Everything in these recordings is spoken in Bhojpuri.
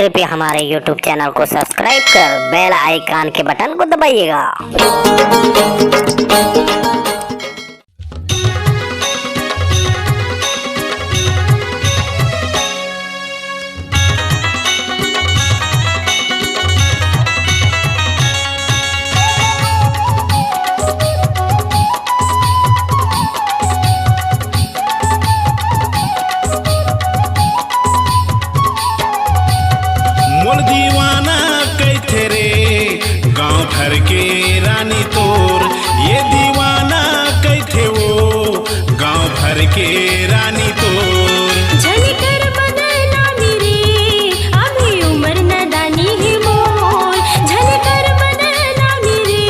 कृपया हमारे YouTube चैनल को सब्सक्राइब कर बेल आइकन के बटन को दबाइएगा। मोर दीवाना कैथे रे गांव भर के रानी तोर, ये दीवाना कैथे वो गांव भर के रानी तोर। झनकर बदनामी रे अभी उम्र नदानी है मोर, झनकर बदनामी रे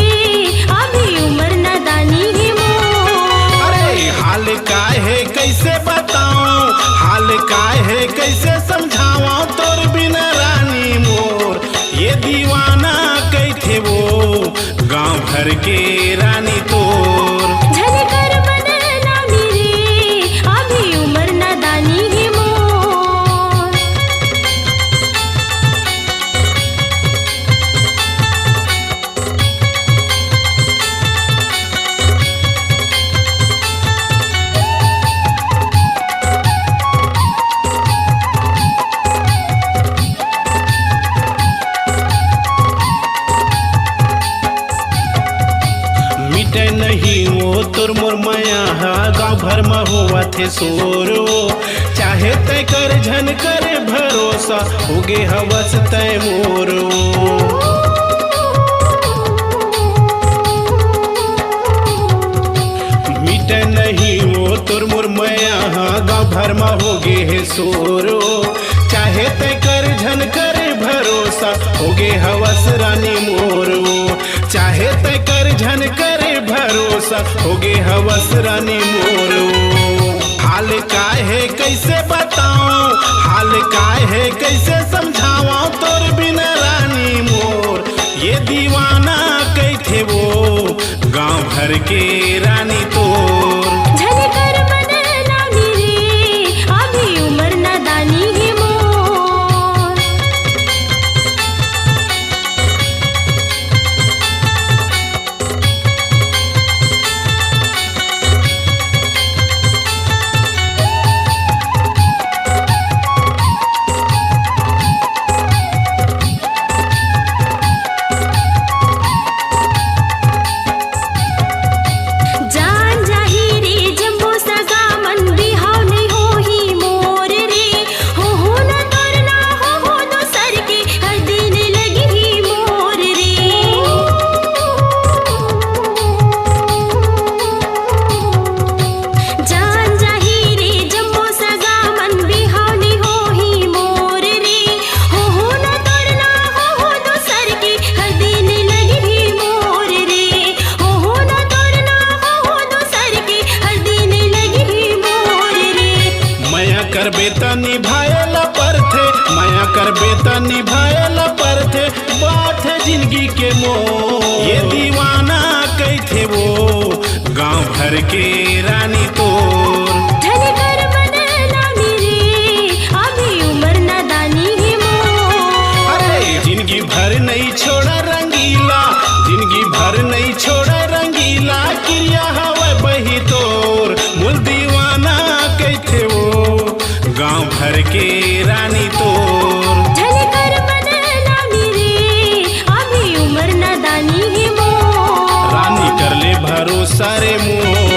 अभी उम्र नदानी है मोर। अरे हाल का है कैसे बताऊं, हाल का है कैसे समझाऊं तोर बिना रानी मोर, ये दीवाना कैथे वो गांव भर के रानी तोर। झनकर बदनामी रे अभी उम्र नदानी है मोर। मिटे नहीं वो तोर मोर माया गाँव भर में होवा थे सोरो, चाहे तय कर झन करे भरोसा होगे हवस तय मोरो। मिटे नहीं वो तोर मोर माया गाँव भर में होगे है सोरो, चाहे तय कर झन करे भरोसा होगे हवस रानी मोरो, चाहे तय कर झन करे भरोसा होगे हवस रानी मोरो। हाल का है कैसे बताऊं, हाल का है कैसे समझाऊं तोर बिना रानी मोर, ये दीवाना कैथे वो गांव भर के रानी तोर। झनकर बदनामी रे अभी उम्र नदानी है मोर। जान जाही रे जम्बो सगा मन बिहाव नहीं हो ही मोर रे, हो न तोर ना हो दोसर के हर दिन लगी ही मोर रे। जान जाही रे जम्बो सगा मन बिहाव नहीं हो ही मोर रे, हो न तोर ना हो दोसर के हर दिन लगी ही मोर रे, हो न तोर ना हो दोसर के हर दिन लगी ही मोर रे। माया करबे त निभाएला परथे, माया करबे त निभाएला परथे, बात है जिंदगी के मोह, ये दीवाना कैथे वो गांव भर के रानी तोर। झनकर बदनामी रे अभी उम्र नदानी है मोर। अरे जिंदगी भर नहीं छोड़ा रंगीला, जिंदगी भर नहीं छोड़ा रंगीला, क्रिया हवा बही तोर, मूल दीवाना कैथे वो गांव भर के रानी तोर। झनकर बदनामी रे अभी उम्र नदानी है मोर। रानी कर ले भरोसा रे मोर।